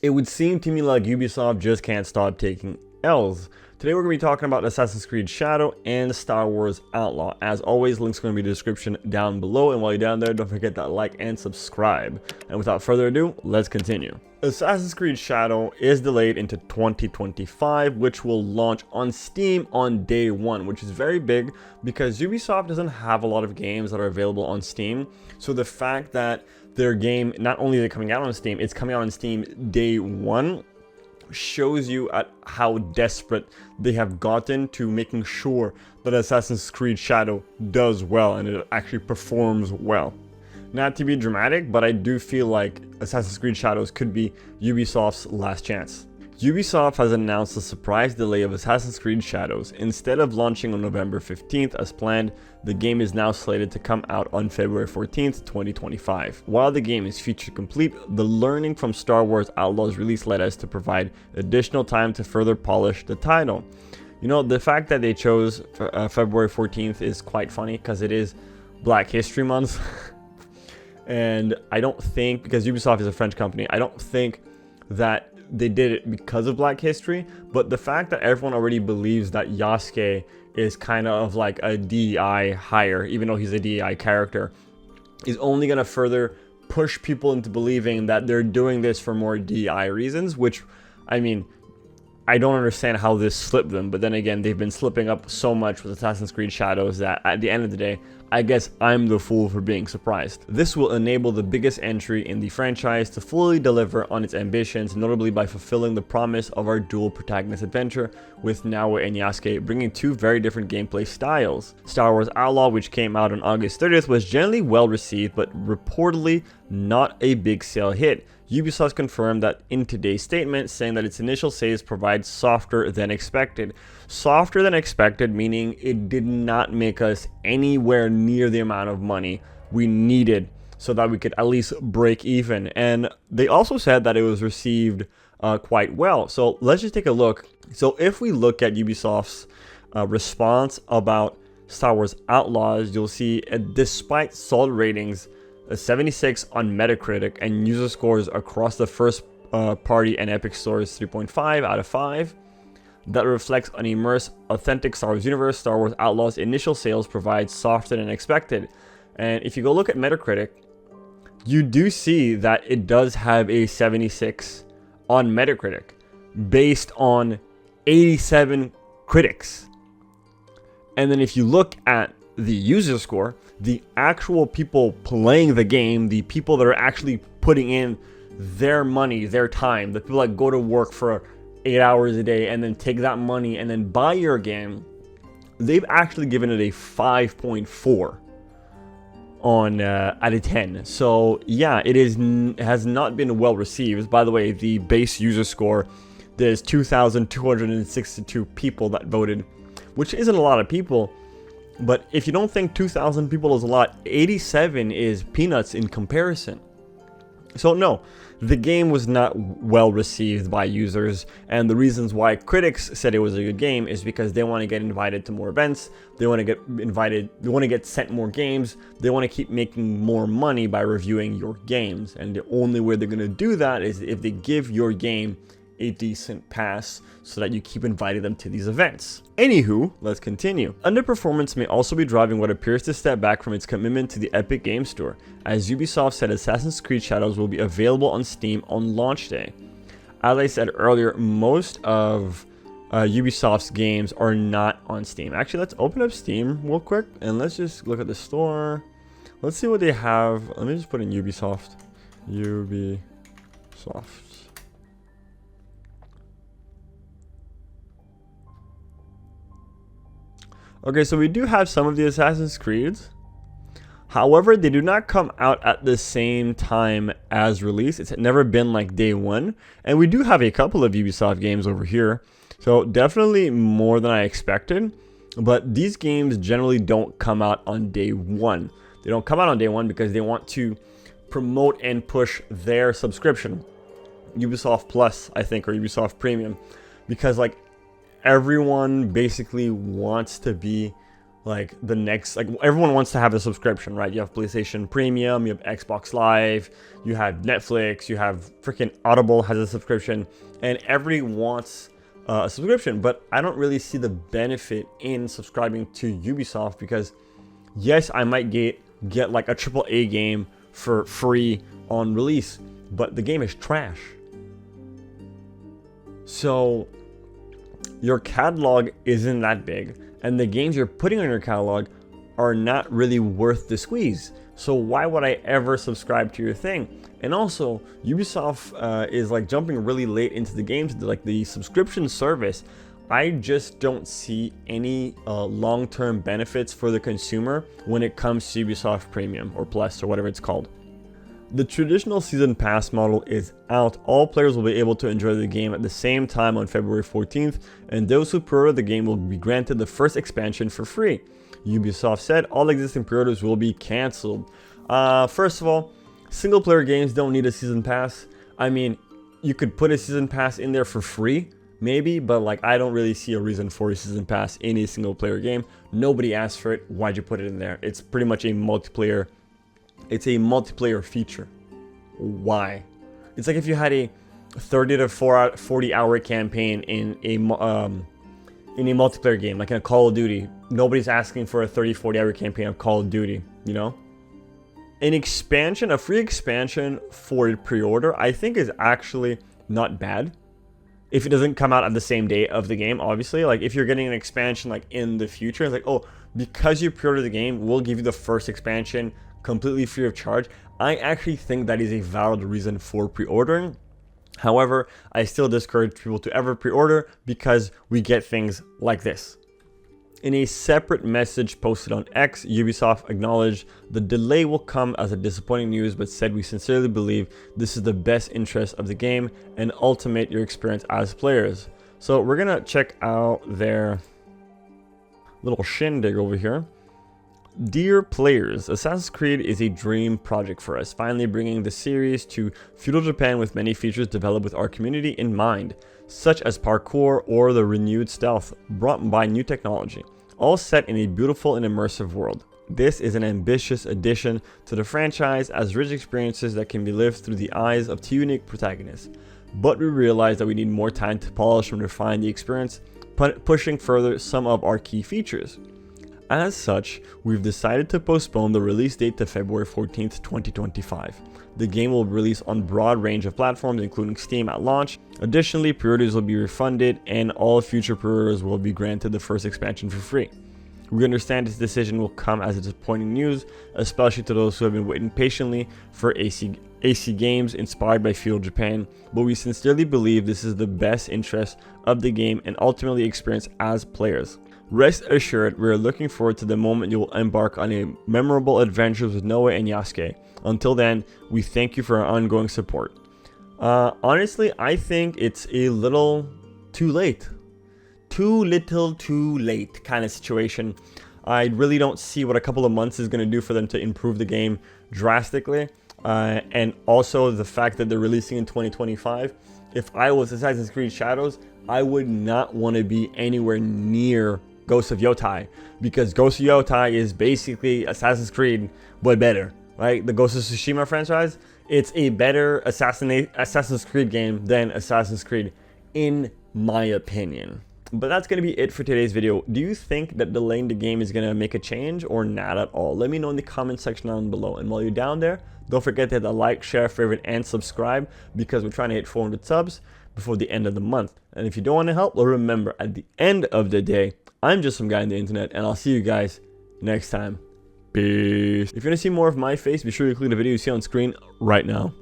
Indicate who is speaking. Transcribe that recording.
Speaker 1: It would seem to me like Ubisoft just can't stop taking L's. Today we're going to be talking about Assassin's Creed Shadow and Star Wars Outlaw. As always, links are going to be in the description down below, and while you're down there, don't forget that like and subscribe. And without further ado, let's continue. Assassin's Creed Shadow is delayed into 2025, which will launch on Steam on day one, which is very big because Ubisoft doesn't have a lot of games that are available on Steam. So the fact that their game, not only is it coming out on Steam, it's coming out on Steam day one, shows you at how desperate they have gotten to making sure that Assassin's Creed Shadow does well and it actually performs well. Not to be dramatic, but I do feel like Assassin's Creed Shadows could be Ubisoft's last chance. Ubisoft has announced a surprise delay of Assassin's Creed Shadows. Instead of launching on November 15th as planned, the game is now slated to come out on February 14th, 2025. While the game is feature complete, the learning from Star Wars Outlaw's release led us to provide additional time to further polish the title. You know, the fact that they chose February 14th is quite funny because it is Black History Month. And I don't think, because Ubisoft is a French company, I don't think that they did it because of Black History, but the fact that everyone already believes that Yasuke is kind of like a DEI hire, even though he's a DEI character, is only going to further push people into believing that they're doing this for more DEI reasons, which, I mean, I don't understand how this slipped them, but then again, they've been slipping up so much with Assassin's Creed Shadows that at the end of the day, I guess I'm the fool for being surprised. This will enable the biggest entry in the franchise to fully deliver on its ambitions, notably by fulfilling the promise of our dual protagonist adventure with Naoe and Yasuke, bringing two very different gameplay styles. Star Wars Outlaw, which came out on August 30th, was generally well received, but reportedly not a big sale hit. Ubisoft confirmed that in today's statement, saying that its initial sales provide softer than expected. Softer than expected meaning it did not make us anywhere near the amount of money we needed so that we could at least break even. And they also said that it was received quite well. So let's just take a look. So if we look at Ubisoft's response about Star Wars Outlaws, you'll see despite solid ratings, a 76 on Metacritic, and user scores across the first party and Epic stores 3.5 out of 5. That reflects an immersed, authentic Star Wars universe. Star Wars Outlaws initial sales provide softer than expected. And if you go look at Metacritic, you do see that it does have a 76 on Metacritic based on 87 critics. And then if you look at the user score, the actual people playing the game, the people that are actually putting in their money, their time, the people that go to work for 8 hours a day and then take that money and then buy your game, they've actually given it a 5.4 on out of 10. So yeah, it has not been well received. By the way, the base user score, there's 2,262 people that voted, which isn't a lot of people. But if you don't think 2,000 people is a lot, 87 is peanuts in comparison. So no, the game was not well received by users, and the reasons why critics said it was a good game is because they want to get invited to more events, they want to get invited, they want to get sent more games, they want to keep making more money by reviewing your games, and the only way they're going to do that is if they give your game a decent pass so that you keep inviting them to these events. Anywho, let's continue. Underperformance may also be driving what appears to step back from its commitment to the Epic Games Store, as Ubisoft said Assassin's Creed Shadows will be available on Steam on launch day. As I said earlier, most of Ubisoft's games are not on Steam. Actually, let's open up Steam real quick and let's just look at the store. Let's see what they have. Let me just put in Ubisoft. Ubisoft. Okay, so we do have some of the Assassin's Creeds. However, they do not come out at the same time as release. It's never been like day one. And we do have a couple of Ubisoft games over here. So definitely more than I expected. But these games generally don't come out on day one. They don't come out on day one because they want to promote and push their subscription. Ubisoft Plus, I think, or Ubisoft Premium. Because like everyone basically wants to be like the next, like everyone wants to have a subscription, right? You have PlayStation Premium, you have Xbox Live, you have Netflix, you have freaking Audible has a subscription, and everyone wants a subscription. But I don't really see the benefit in subscribing to Ubisoft, because yes, I might get like a AAA game for free on release, but the game is trash. So your catalog isn't that big, and the games you're putting on your catalog are not really worth the squeeze. So why would I ever subscribe to your thing? And also, Ubisoft is like jumping really late into the games, like the subscription service. I just don't see any long-term benefits for the consumer when it comes to Ubisoft Premium or Plus or whatever it's called. The traditional season pass model is out. All players will be able to enjoy the game at the same time on February 14th, and those who pre-order the game will be granted the first expansion for free. Ubisoft said all existing pre-orders will be cancelled. First of all, single player games don't need a season pass. I mean, you could put a season pass in there for free, maybe, but like I don't really see a reason for a season pass in a single player game. Nobody asked for it. Why'd you put it in there? It's pretty much a multiplayer. It's a multiplayer feature. Why? It's like if you had a 30 to 40 hour campaign in a multiplayer game, like in a Call of Duty. Nobody's asking for a 30-40 hour campaign of Call of Duty, you know? An expansion, a free expansion for a pre-order, I think is actually not bad. If it doesn't come out at the same day of the game, obviously. Like if you're getting an expansion like in the future, it's like, oh, because you pre-order the game, we'll give you the first expansion completely free of charge. I actually think that is a valid reason for pre-ordering. However, I still discourage people to ever pre-order because we get things like this. In a separate message posted on X, Ubisoft acknowledged the delay will come as a disappointing news, but said we sincerely believe this is the best interest of the game and ultimate your experience as players. So we're gonna check out their little shindig over here. Dear players, Assassin's Creed is a dream project for us, finally bringing the series to feudal Japan with many features developed with our community in mind, such as parkour or the renewed stealth brought by new technology, all set in a beautiful and immersive world. This is an ambitious addition to the franchise as rich experiences that can be lived through the eyes of two unique protagonists, but we realize that we need more time to polish and refine the experience, pushing further some of our key features. As such, we've decided to postpone the release date to February 14th, 2025. The game will release on a broad range of platforms, including Steam at launch. Additionally, pre-orders will be refunded, and all future pre-orders will be granted the first expansion for free. We understand this decision will come as disappointing news, especially to those who have been waiting patiently for AC games inspired by feudal Japan, but we sincerely believe this is the best interest of the game and ultimately experience as players. Rest assured, we are looking forward to the moment you will embark on a memorable adventure with Noe and Yasuke. Until then, we thank you for our ongoing support. Honestly, I think it's a little too late. Too little too late kind of situation. I really don't see what a couple of months is going to do for them to improve the game drastically. And also the fact that they're releasing in 2025. If I was Assassin's Creed Shadows, I would not want to be anywhere near Ghost of Yotai, because Ghost of Yotai is basically Assassin's Creed but better, right? The Ghost of Tsushima franchise, it's a better Assassin's Creed game than Assassin's Creed, in my opinion. But that's going to be it for today's video. Do you think that delaying the game is going to make a change or not at all? Let me know in the comment section down below. And while you're down there, don't forget to hit the like, share, favorite, and subscribe, because we're trying to hit 400 subs before the end of the month. And if you don't want to help, well, remember, at the end of the day, I'm just some guy on the internet, and I'll see you guys next time. Peace. If you want to see more of my face, be sure to click the video you see on screen right now.